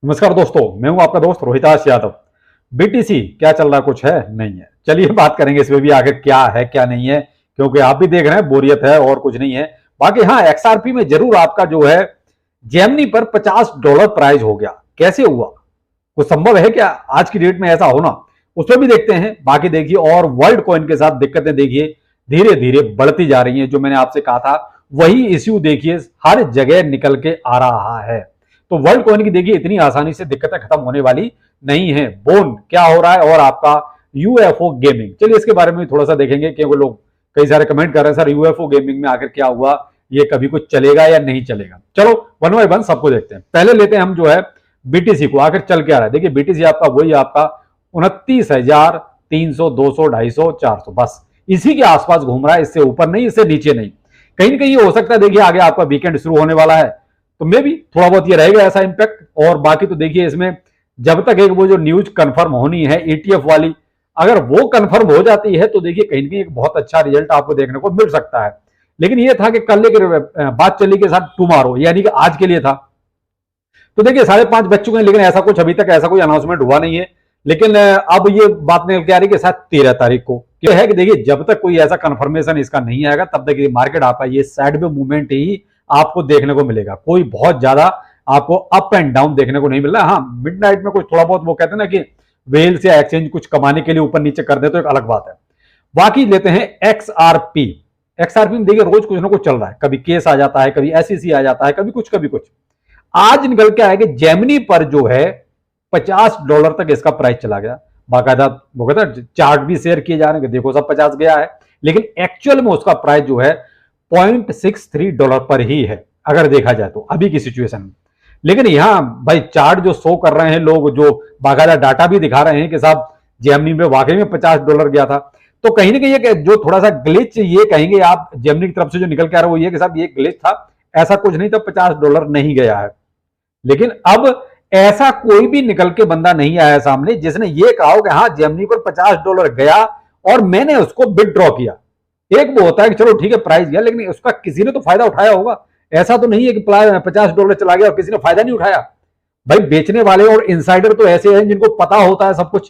नमस्कार दोस्तों, मैं हूं आपका दोस्त रोहिताश यादव। बीटीसी क्या चल रहा, कुछ है नहीं है। चलिए बात करेंगे इसमें भी आखिर क्या है क्या नहीं है, क्योंकि आप भी देख रहे हैं बोरियत है और कुछ नहीं है। बाकी हाँ, एक्सआरपी में जरूर आपका जो है जेमनी पर $50 प्राइस हो गया। कैसे हुआ, कुछ संभव है क्या आज की डेट में ऐसा होना? उसमें भी देखते हैं। बाकी देखिए, और वर्ल्ड कॉइन के साथ दिक्कतें देखिए धीरे धीरे बढ़ती जा रही हैं। जो मैंने आपसे कहा था वही इश्यू देखिए हर जगह निकल के आ रहा है। तो वर्ल्ड कॉइन की देखिए इतनी आसानी से दिक्कतें खत्म होने वाली नहीं है। बोन क्या हो रहा है और आपका यूएफओ गेमिंग, चलिए इसके बारे में थोड़ा सा देखेंगे, क्योंकि लोग कई सारे कमेंट कर रहे हैं सर यूएफओ गेमिंग में आखिर क्या हुआ, ये कभी कुछ चलेगा या नहीं चलेगा। चलो वन बाय वन सबको देखते हैं। पहले लेते हैं हम जो है बीटीसी को, आखिर चल क्या रहा है। देखिए बीटीसी आपका वही आपका 29,300, 200, 250, 400, बस इसी के आसपास घूम रहा है। इससे ऊपर नहीं, इससे नीचे नहीं। कहीं ना कहीं ये हो सकता है, देखिए आगे आपका वीकेंड शुरू होने वाला है तो मे भी थोड़ा बहुत ये रहेगा ऐसा इंपैक्ट। और बाकी तो देखिए इसमें जब तक एक वो जो न्यूज कंफर्म होनी है ईटीएफ वाली, अगर वो कंफर्म हो जाती है तो देखिए कहीं ना कहीं एक बहुत अच्छा रिजल्ट आपको देखने को मिल सकता है। लेकिन ये था कि कल के बात चली के साथ टुमारो, यानी कि आज के लिए था। तो देखिए 5:30 बज चुके हैं, लेकिन ऐसा कुछ अभी तक ऐसा कोई अनाउंसमेंट हुआ नहीं है। लेकिन अब ये बात निकल के आ रही है कि शायद 13 तारीख को क्या है कि देखिए जब तक कोई ऐसा कंफर्मेशन इसका नहीं आएगा तब तक ये मार्केट आपका ये साइड में मूवमेंट ही आपको देखने को मिलेगा। कोई बहुत ज्यादा आपको अप एंड डाउन देखने को नहीं मिल रहा है। हाँ, मिडनाइट में कुछ थोड़ा बहुत वो कहते हैं ना कि वेल्स या एक्सचेंज कुछ कमाने के लिए ऊपर नीचे कर दे तो एक अलग बात है। बाकी लेते हैं एक्सआरपी। एक्सआरपी में देखिए रोज कुछ ना कुछ चल रहा है, कभी केस आ जाता है, कभी एसईसी आ जाता है, कभी कुछ कभी कुछ। आज निकल के आया कि जेमिनी पर जो है $50 तक इसका प्राइस चला गया। बाकायदा वो कहता है चार्ट भी शेयर किए जा रहे हैं, देखो सब 50 गया है, लेकिन एक्चुअल में उसका प्राइस जो है $0.63 पर ही है अगर देखा जाए तो अभी की सिचुएशन में। लेकिन यहां भाई चार्ट जो शो कर रहे हैं लोग, जो बाकायदा डाटा भी दिखा रहे हैं कि साहब जेमिनी में वाकई में $50 गया था। तो कहीं ना कहीं जो थोड़ा सा ग्लिच ये कहेंगे आप जेमिनी की तरफ से जो निकल के आ रहा है वो ये कि साहब ये ग्लिच था, ऐसा कुछ नहीं था, $50 नहीं गया है। लेकिन अब ऐसा कोई भी निकल के बंदा नहीं आया सामने जिसने ये कहा कि हाँ जेमिनी पर $50 गया और मैंने उसको विदड्रॉ किया। एक वो होता है कि चलो ठीक है प्राइस गया, लेकिन उसका किसी ने तो फायदा उठाया होगा। ऐसा तो नहीं है कि $50 चला गया और किसी ने फायदा नहीं उठाया। भाई बेचने वाले और इनसाइडर तो ऐसे हैं जिनको पता होता है सब कुछ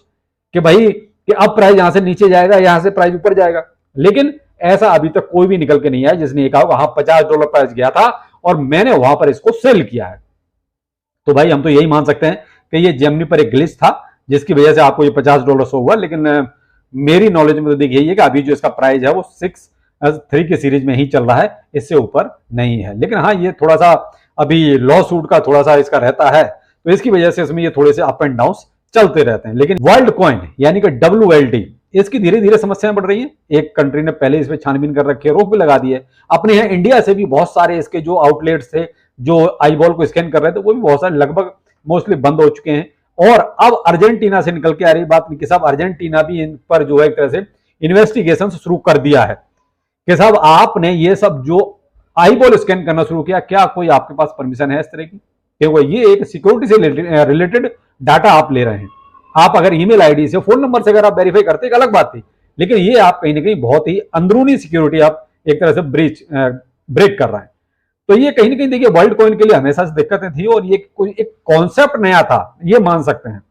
कि भाई कि अब प्राइस यहां से नीचे जाएगा, यहां से प्राइस ऊपर जाएगा। लेकिन ऐसा अभी तक कोई भी निकल के नहीं आया जिसने कहा हाँ $50 प्राइस गया था और मैंने वहां पर इसको सेल किया है। तो भाई हम तो यही मान सकते हैं कि ये जेमिनी पर एक ग्लिच था जिसकी वजह से आपको ये $50 शो हुआ। लेकिन मेरी नॉलेज में तो देखिए ये कि अभी जो इसका प्राइस है वो 6-3 की सीरीज में ही चल रहा है, इससे ऊपर नहीं है। लेकिन हाँ ये थोड़ा सा अभी लॉ सूट का थोड़ा सा इसका रहता है, तो इसकी वजह से इसमें ये थोड़े से अप एंड डाउन चलते रहते हैं। लेकिन वर्ल्ड कॉइन यानी कि WLD, इसकी धीरे धीरे समस्याएं बढ़ रही हैं। एक कंट्री ने पहले इस पर छानबीन कर रखी है, रोक भी लगा दी है। अपने यहाँ इंडिया से भी बहुत सारे इसके जो आउटलेट्स थे जो आई बॉल को स्कैन कर रहे थे वो भी बहुत सारे लगभग मोस्टली बंद हो चुके हैं। और अब अर्जेंटीना से निकल के आ रही बात कि साहब अर्जेंटीना भी इन पर जो है एक तरह से इन्वेस्टिगेशन शुरू कर दिया है कि साहब आपने ये सब जो आई बॉल स्कैन करना शुरू किया, क्या कोई आपके पास परमिशन है इस तरह की? क्योंकि ये एक सिक्योरिटी से रिलेटेड डाटा आप ले रहे हैं। आप अगर ईमेल आईडी से, फोन नंबर से अगर आप वेरीफाई करते एक अलग बात थी, लेकिन ये आप कहीं ना कहीं बहुत ही अंदरूनी सिक्योरिटी आप एक तरह से ब्रेक कर रहे हैं। तो ये कहीं ना कहीं देखिए वर्ल्ड कॉइन के लिए हमेशा से दिक्कतें थी और ये कोई एक कॉन्सेप्ट नया था, ये मान सकते हैं।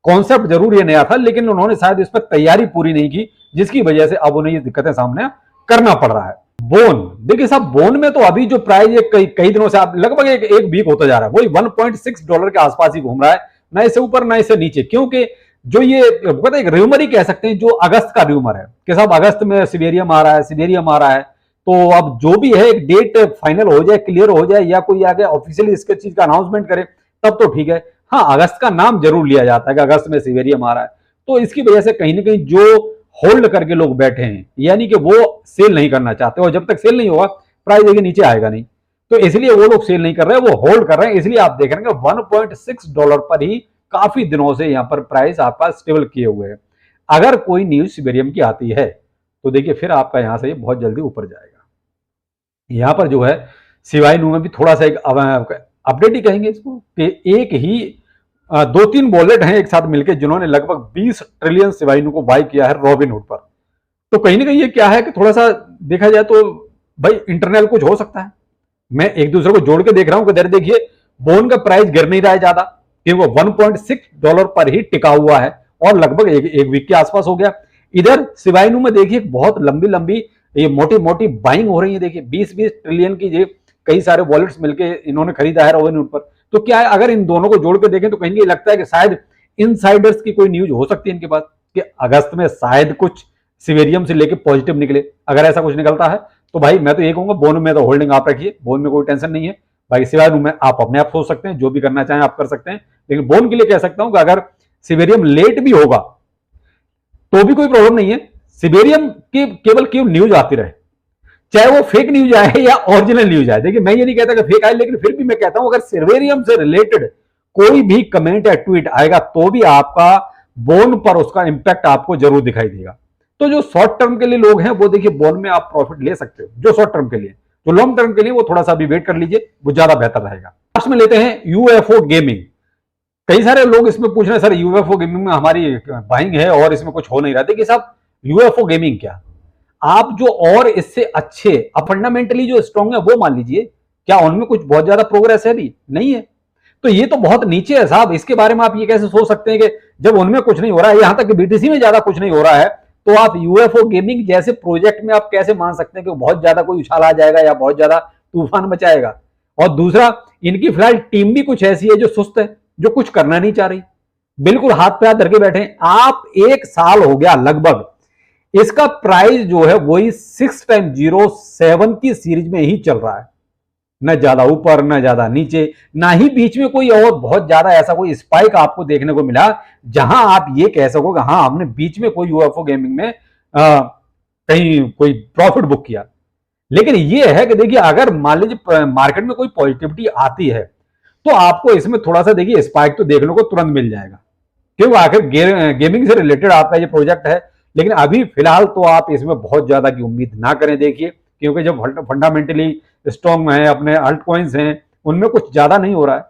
कॉन्सेप्ट जरूर ये नया था, लेकिन उन्होंने शायद इस पर तैयारी पूरी नहीं की, जिसकी वजह से अब उन्हें ये दिक्कतें सामने करना पड़ रहा है। बोन देखिए साहब, बोन में तो अभी जो प्राइस कई दिनों से आप लगभग एक वीक होता जा रहा है, वही $1.6 के आसपास ही घूम रहा है, ना इससे ऊपर ना इससे नीचे। क्योंकि जो ये पता है एक र्यूमर ही कह सकते हैं, जो अगस्त का र्यूमर है कि साहब अगस्त में सिवेरियम आ रहा है, सिवेरियम आ रहा है। तो अब जो भी है एक डेट फाइनल हो जाए, क्लियर हो जाए, या कोई आगे ऑफिशियली इसके चीज का अनाउंसमेंट करे तब तो ठीक है। हाँ अगस्त का नाम जरूर लिया जाता है कि अगस्त में सिवेरियम आ रहा है। तो इसकी वजह से कहीं ना कहीं जो होल्ड करके लोग बैठे हैं, यानी कि वो सेल नहीं करना चाहते, और जब तक सेल नहीं होगा प्राइस देखिए नीचे आएगा नहीं, तो इसलिए वो लोग सेल नहीं कर रहे हैं, वो होल्ड कर रहे हैं। इसलिए आप देख रहे हैं $1.6 पर ही काफी दिनों से यहां पर प्राइस आपका स्टेबल किए हुए है। अगर कोई न्यूज सिवेरियम की आती है तो देखिए फिर आपका यहां से बहुत जल्दी ऊपर जाएगा। यहां पर जो है सिवाय नू में भी थोड़ा सा एक अपडेट ही कहेंगे इसको कि एक ही 2-3 वॉलेट हैं एक साथ मिलकर जिन्होंने लगभग 20 ट्रिलियन सिवाय नू को बाय किया है रॉबिनहुड पर। तो कहीं ना कहीं ये क्या है कि थोड़ा सा देखा जाए तो भाई इंटरनल कुछ हो सकता है। मैं एक दूसरे को जोड़ के देख रहा हूं कि देखिए बोन का प्राइस गिर नहीं रहा है ज्यादा, क्योंकि वो $1.6 पर ही टिका हुआ है और लगभग एक वीक के आसपास हो गया। इधर शिबाइनू में देखिए बहुत लंबी लंबी ये मोटी मोटी बाइंग हो रही है। देखिए 20-20 ट्रिलियन की ये कई सारे वॉलेट्स मिलके इन्होंने खरीदा है रोबिनहुड पर। तो क्या है, अगर इन दोनों को जोड़ के देखें तो कहीं ये लगता है कि शायद इनसाइडर्स की कोई न्यूज हो सकती है इनके पास कि अगस्त में शायद कुछ सिवेरियम से लेके पॉजिटिव निकले। अगर ऐसा कुछ निकलता है तो भाई मैं तो ये कहूंगा बोन में तो होल्डिंग आप रखिए, बोन में कोई टेंशन नहीं है। बाकी शिबाइनू में आप अपने आप सोच सकते हैं, जो भी करना चाहें आप कर सकते हैं। लेकिन बोन के लिए कह सकता हूं कि अगर सिवेरियम लेट भी होगा तो भी कोई प्रॉब्लम नहीं है। सिवेरियम की केवल क्यों न्यूज आती रहे, चाहे वो फेक न्यूज आए या ओरिजिनल न्यूज आए। देखिए मैं ये नहीं कहता कि फेक आए, लेकिन फिर भी मैं कहता हूं अगर सिवेरियम से रिलेटेड कोई भी कमेंट या ट्वीट आएगा तो भी आपका बोन पर उसका इंपैक्ट आपको जरूर दिखाई देगा। तो जो शॉर्ट टर्म के लिए लोग हैं वो देखिए बोन में आप प्रॉफिट ले सकते हो, जो शॉर्ट टर्म के लिए। जो लॉन्ग टर्म के लिए वो थोड़ा सा अभी वेट कर लीजिए, वो ज्यादा बेहतर रहेगा। लास्ट में लेते हैं यूएफओ गेमिंग। कई सारे लोग इसमें पूछ रहे हैं सर यूएफओ गेमिंग में हमारी बाइंग है और इसमें कुछ हो नहीं रहा। देखिए साहब यूएफओ गेमिंग क्या, आप जो और इससे अच्छे फंडामेंटली जो स्ट्रॉन्ग है वो मान लीजिए, क्या उनमें कुछ बहुत ज्यादा प्रोग्रेस है? भी नहीं है। तो ये तो बहुत नीचे है साहब, इसके बारे में आप ये कैसे सोच सकते हैं कि जब उनमें कुछ नहीं हो रहा है, यहां तक कि बीटीसी में ज्यादा कुछ नहीं हो रहा है, तो आप यूएफओ गेमिंग जैसे प्रोजेक्ट में आप कैसे मान सकते हैं कि बहुत ज्यादा कोई उछाल आ जाएगा या बहुत ज्यादा तूफान मचाएगा? और दूसरा, इनकी फिलहाल टीम भी कुछ ऐसी है जो सुस्त है, जो कुछ करना नहीं चाह रही, बिल्कुल हाथ पे हाथ धर के बैठे। आप 1 साल हो गया लगभग, इसका प्राइस जो है वही 6x07 की सीरीज में ही चल रहा है, न ज्यादा ऊपर न ज्यादा नीचे, ना ही बीच में कोई और बहुत ज्यादा ऐसा कोई स्पाइक आपको देखने को मिला जहां आप ये कह सको कि हाँ हमने बीच में कोई यूएफओ गेमिंग में कहीं कोई प्रॉफिट बुक किया। लेकिन ये है कि देखिए अगर मान लीजिए मार्केट में कोई पॉजिटिविटी आती है तो आपको इसमें थोड़ा सा देखिए स्पाइक तो देखने को तुरंत मिल जाएगा, क्योंकि आखिर गेमिंग से रिलेटेड आपका ये प्रोजेक्ट है। लेकिन अभी फिलहाल तो आप इसमें बहुत ज्यादा की उम्मीद ना करें। देखिए क्योंकि जब फंडामेंटली स्ट्रॉन्ग है, अपने अल्ट कॉइन्स हैं, उनमें कुछ ज्यादा नहीं हो रहा है,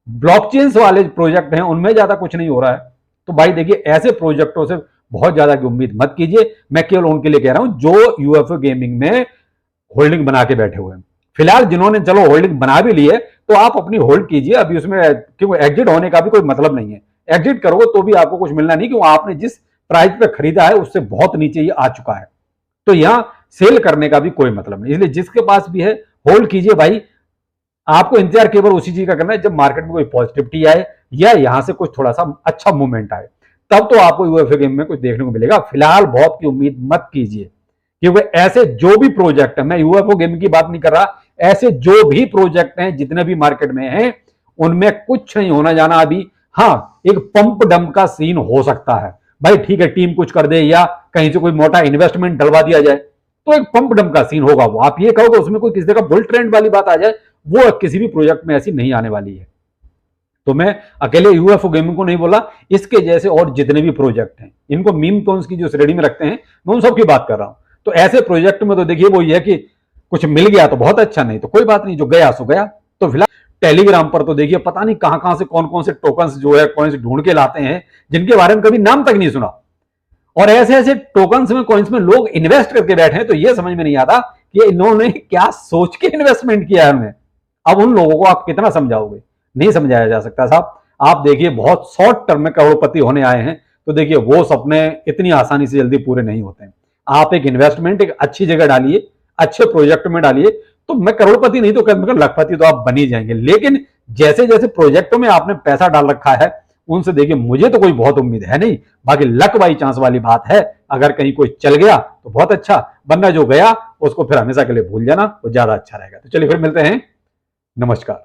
ब्लॉकचेन्स वाले प्रोजेक्ट हैं उनमें ज्यादा कुछ नहीं हो रहा है। तो भाई देखिए ऐसे प्रोजेक्टों से बहुत ज्यादा की उम्मीद मत कीजिए। मैं केवल उनके लिए कह रहा हूं जो यूएफओ गेमिंग में होल्डिंग बना के बैठे हुए हैं। फिलहाल जिन्होंने चलो होल्डिंग बना भी ली है तो आप अपनी होल्ड कीजिए, अभी उसमें क्योंकि एग्जिट होने का भी कोई मतलब नहीं है। एग्जिट करोगे तो भी आपको कुछ मिलना नहीं, क्योंकि आपने जिस प्राइस पे खरीदा है उससे बहुत नीचे ही आ चुका है। तो यहां सेल करने का भी कोई मतलब नहीं, इसलिए जिसके पास भी है होल्ड कीजिए भाई। आपको इंतजार केवल उसी चीज का करना है जब मार्केट में कोई पॉजिटिविटी आए या यहां से कुछ थोड़ा सा अच्छा मूवमेंट आए, तब तो आपको यूएफओ गेम में कुछ देखने को मिलेगा। फिलहाल बहुत की उम्मीद मत कीजिए, क्योंकि ऐसे जो भी प्रोजेक्ट है, मैं यूएफओ गेम की बात नहीं कर रहा, ऐसे जो भी प्रोजेक्ट हैं जितने भी मार्केट में हैं उनमें कुछ नहीं होना जाना अभी। हाँ एक पंप डंप का सीन हो सकता है भाई, ठीक है, टीम कुछ कर दे या कहीं से कोई मोटा इन्वेस्टमेंट डलवा दिया जाए तो एक पंप डंप का सीन होगा। वो आप ये कहोगे उसमें कोई किसी का बुल ट्रेंड वाली बात आ जाए, वो किसी भी प्रोजेक्ट में ऐसी नहीं आने वाली है। तो मैं अकेले यूएफओ गेमिंग को नहीं बोला, इसके जैसे और जितने भी प्रोजेक्ट हैं इनको मीम कॉइन्स की जो श्रेणी में रखते हैं मैं उन सबकी बात कर रहा हूं। तो ऐसे प्रोजेक्ट में तो देखिए वो ये है कि कुछ मिल गया तो बहुत अच्छा, नहीं तो कोई बात नहीं, जो गया सो गया। तो फिलहाल टेलीग्राम पर तो देखिए पता नहीं कहां कहां से कौन कौन से टोकन्स जो है कॉइन्स ढूंढ के लाते हैं जिनके बारे में कभी नाम तक नहीं सुना, और ऐसे ऐसे टोकन्स में कॉइन्स में लोग इन्वेस्ट करके बैठे हैं। तो ये समझ में नहीं आता कि इन्होंने क्या सोच के इन्वेस्टमेंट किया है उन्हें। अब उन लोगों को आप कितना समझाओगे, नहीं समझाया जा सकता साहब। आप देखिए बहुत शॉर्ट टर्म में करोड़पति होने आए हैं, तो देखिए वो सपने इतनी आसानी से जल्दी पूरे नहीं होते हैं। आप एक इन्वेस्टमेंट एक अच्छी जगह डालिए, अच्छे प्रोजेक्ट में डालिए, तो मैं करोड़पति नहीं तो लखपति तो आप बन ही जाएंगे। लेकिन जैसे जैसे प्रोजेक्टों में आपने पैसा डाल रखा है उनसे देखिए मुझे तो कोई बहुत उम्मीद है नहीं। बाकी लक बाई चांस वाली बात है, अगर कहीं कोई चल गया तो बहुत अच्छा, वरना जो गया उसको फिर हमेशा के लिए भूल जाना, वो ज्यादा अच्छा रहेगा। तो चलिए फिर मिलते हैं, नमस्कार।